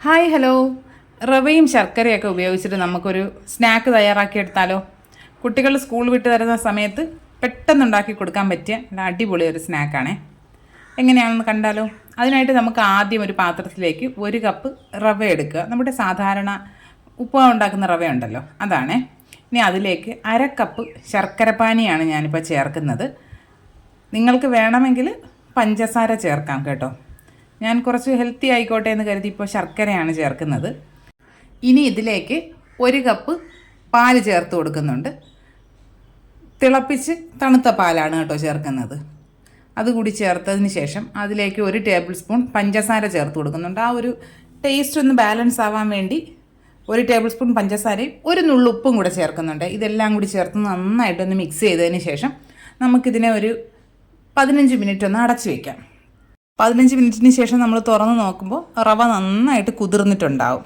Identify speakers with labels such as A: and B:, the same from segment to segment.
A: Hi hello. റവയും ശർക്കരയൊക്കെ ഉപയോഗിച്ചിട്ട് നമുക്കൊരു സ്നാക്ക് തയ്യാറാക്കിയെടുത്താലോ? കുട്ടികൾ സ്കൂൾ വിട്ട് തരുന്ന സമയത്ത് പെട്ടെന്ന് ഉണ്ടാക്കി കൊടുക്കാൻ പറ്റിയ അടിപൊളി ഒരു സ്നാക്കാണേ. എങ്ങനെയാണെന്ന് കണ്ടാലോ? അതിനായിട്ട് നമുക്ക് ആദ്യം ഒരു പാത്രത്തിലേക്ക് 1 കപ്പ് റവ എടുക്കുക. നമ്മുടെ സാധാരണ ഉപ്പുമാവ് ഉണ്ടാക്കുന്ന റവ ഉണ്ടല്ലോ, അതാണേ. ഇനി അതിലേക്ക് 1/2 കപ്പ് ശർക്കരപ്പാനിയാണ് ഞാനിപ്പോൾ ചേർക്കുന്നത്. നിങ്ങൾക്ക് വേണമെങ്കിൽ പഞ്ചസാര ചേർക്കാം കേട്ടോ. ഞാൻ കുറച്ച് ഹെൽത്തി ആയിക്കോട്ടെ എന്ന് കരുതി ഇപ്പോൾ ശർക്കരയാണ് ചേർക്കുന്നത്. ഇനി ഇതിലേക്ക് 1 കപ്പ് പാല് ചേർത്ത് കൊടുക്കുന്നുണ്ട്. തിളപ്പിച്ച് തണുത്ത പാലാണ് കേട്ടോ ചേർക്കുന്നത്. അതുകൂടി ചേർത്തതിന് ശേഷം അതിലേക്ക് 1 ടേബിൾ സ്പൂൺ പഞ്ചസാര ചേർത്ത് കൊടുക്കുന്നുണ്ട്. ആ ഒരു ടേസ്റ്റ് ഒന്ന് ബാലൻസ് ആവാൻ വേണ്ടി 1 ടേബിൾ സ്പൂൺ പഞ്ചസാരയും 1 നുള്ളുപ്പും കൂടെ ചേർക്കുന്നുണ്ട്. ഇതെല്ലാം കൂടി ചേർത്ത് നന്നായിട്ടൊന്ന് മിക്സ് ചെയ്തതിന് ശേഷം നമുക്കിതിനെ ഒരു 15 മിനിറ്റ് ഒന്ന് അടച്ചു വയ്ക്കാം. 15 മിനിറ്റിന് ശേഷം നമ്മൾ തുറന്ന് നോക്കുമ്പോൾ റവ നന്നായിട്ട് കുതിർന്നിട്ടുണ്ടാവും.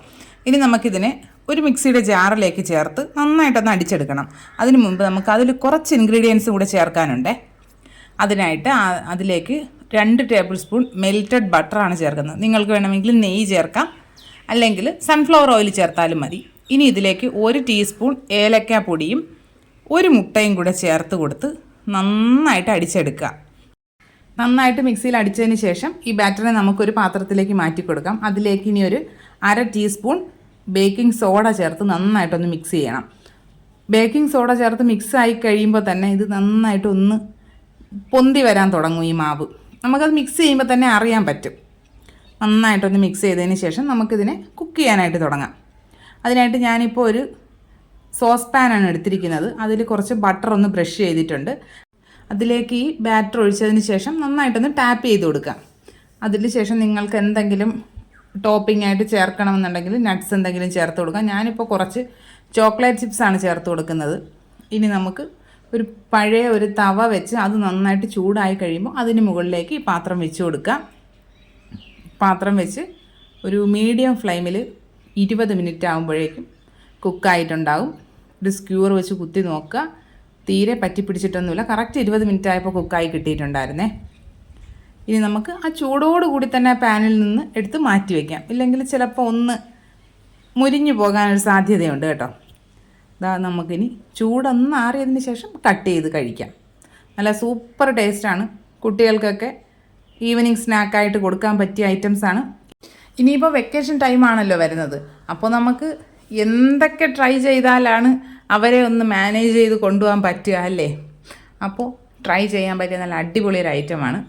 A: ഇനി നമുക്കിതിനെ ഒരു മിക്സിയുടെ ജാറിലേക്ക് ചേർത്ത് നന്നായിട്ടൊന്ന് അടിച്ചെടുക്കണം. അതിന് മുമ്പ് നമുക്ക് അതിൽ കുറച്ച് ഇൻഗ്രീഡിയൻസ് കൂടെ ചേർക്കാനുണ്ട്. അതിനായിട്ട് അതിലേക്ക് 2 ടേബിൾ സ്പൂൺ മെൽറ്റഡ് ബട്ടറാണ് ചേർക്കുന്നത്. നിങ്ങൾക്ക് വേണമെങ്കിൽ നെയ്യ് ചേർക്കാം, അല്ലെങ്കിൽ സൺഫ്ലവർ ഓയിൽ ചേർത്താലും മതി. ഇനി ഇതിലേക്ക് 1 ടീസ്പൂൺ ഏലക്കാപ്പൊടിയും 1 മുട്ടയും കൂടെ ചേർത്ത് കൊടുത്ത് നന്നായിട്ട് അടിച്ചെടുക്കുക. നന്നായിട്ട് മിക്സിയിൽ അടിച്ചതിന് ശേഷം ഈ ബാറ്ററിനെ നമുക്കൊരു പാത്രത്തിലേക്ക് മാറ്റി കൊടുക്കാം. അതിലേക്ക് ഇനി ഒരു 1/2 ടീസ്പൂൺ ബേക്കിംഗ് സോഡ ചേർത്ത് നന്നായിട്ടൊന്ന് മിക്സ് ചെയ്യണം. ബേക്കിംഗ് സോഡ ചേർത്ത് മിക്സ് ആയി കഴിയുമ്പോൾ തന്നെ ഇത് നന്നായിട്ടൊന്ന് പൊന്തി വരാൻ തുടങ്ങും ഈ മാവ്. നമുക്കത് മിക്സ് ചെയ്യുമ്പോൾ തന്നെ അറിയാൻ പറ്റും. നന്നായിട്ടൊന്ന് മിക്സ് ചെയ്തതിന് ശേഷം നമുക്കിതിനെ കുക്ക് ചെയ്യാനായിട്ട് തുടങ്ങാം. അതിനായിട്ട് ഞാനിപ്പോൾ ഒരു സോസ് പാനാണ് എടുത്തിരിക്കുന്നത്. അതിൽ കുറച്ച് ബട്ടർ ഒന്ന് ബ്രഷ് ചെയ്തിട്ടുണ്ട്. അതിലേക്ക് ഈ ബാറ്റർ ഒഴിച്ചതിന് ശേഷം നന്നായിട്ടൊന്ന് ടാപ്പ് ചെയ്ത് കൊടുക്കാം. അതിന് ശേഷം നിങ്ങൾക്ക് എന്തെങ്കിലും ടോപ്പിംഗ് ആയിട്ട് ചേർക്കണമെന്നുണ്ടെങ്കിൽ നട്ട്സ് എന്തെങ്കിലും ചേർത്ത് കൊടുക്കാം. ഞാനിപ്പോൾ കുറച്ച് ചോക്ലേറ്റ് ചിപ്സാണ് ചേർത്ത് കൊടുക്കുന്നത്. ഇനി നമുക്ക് ഒരു പഴയ ഒരു തവ വെച്ച് അത് നന്നായിട്ട് ചൂടായി കഴിയുമ്പോൾ അതിന് മുകളിലേക്ക് ഈ പാത്രം വെച്ച് കൊടുക്കാം. പാത്രം വെച്ച് ഒരു മീഡിയം ഫ്ലെയിമിൽ 20 മിനിറ്റ് ആകുമ്പോഴേക്കും കുക്കായിട്ടുണ്ടാകും. ഒരു സ്ക്യൂർ വെച്ച് കുത്തി നോക്കുക. തീരെ പറ്റിപ്പിടിച്ചിട്ടൊന്നുമില്ല. കറക്റ്റ് 20 മിനിറ്റ് ആയപ്പോൾ കുക്കായി കിട്ടിയിട്ടുണ്ടായിരുന്നേ. ഇനി നമുക്ക് ആ ചൂടോടുകൂടി തന്നെ പാനിൽ നിന്ന് എടുത്ത് മാറ്റി വയ്ക്കാം. ഇല്ലെങ്കിൽ ചിലപ്പോൾ ഒന്ന് മുരിഞ്ഞു പോകാനൊരു സാധ്യതയുണ്ട് കേട്ടോ. ഇതാ നമുക്കിനി ചൂടൊന്ന് ആറിയതിന് ശേഷം കട്ട് ചെയ്ത് കഴിക്കാം. നല്ല സൂപ്പർ ടേസ്റ്റാണ്. കുട്ടികൾക്കൊക്കെ ഈവനിങ് സ്നാക്കായിട്ട് കൊടുക്കാൻ പറ്റിയ ഐറ്റംസാണ്. ഇനിയിപ്പോൾ വെക്കേഷൻ ടൈമാണല്ലോ വരുന്നത്. അപ്പോൾ നമുക്ക് എന്തൊക്കെ ട്രൈ ചെയ്താലാണ് അവരെ ഒന്ന് മാനേജ് ചെയ്ത് കൊണ്ടുപോകാൻ പറ്റുക അല്ലേ? അപ്പോൾ ട്രൈ ചെയ്യാൻ പറ്റിയ നല്ല അടിപൊളി ഒരു ഐറ്റമാണ്.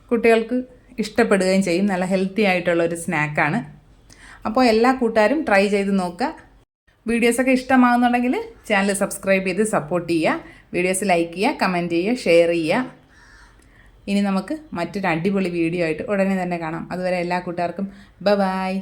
A: കുട്ടികൾക്ക് ഇഷ്ടപ്പെടുകയും ചെയ്യും. നല്ല ഹെൽത്തി ആയിട്ടുള്ളൊരു സ്നാക്കാണ്. അപ്പോൾ എല്ലാ കൂട്ടുകാരും ട്രൈ ചെയ്ത് നോക്കുക. വീഡിയോസൊക്കെ ഇഷ്ടമാകുന്നുണ്ടെങ്കിൽ ചാനൽ സബ്സ്ക്രൈബ് ചെയ്ത് സപ്പോർട്ട് ചെയ്യുക. വീഡിയോസ് ലൈക്ക് ചെയ്യുക, കമൻറ്റ് ചെയ്യുക, ഷെയർ ചെയ്യുക. ഇനി നമുക്ക് മറ്റൊരു അടിപൊളി വീഡിയോ ആയിട്ട് ഉടനെ തന്നെ കാണാം. അതുവരെ എല്ലാ കൂട്ടുകാർക്കും ബൈ.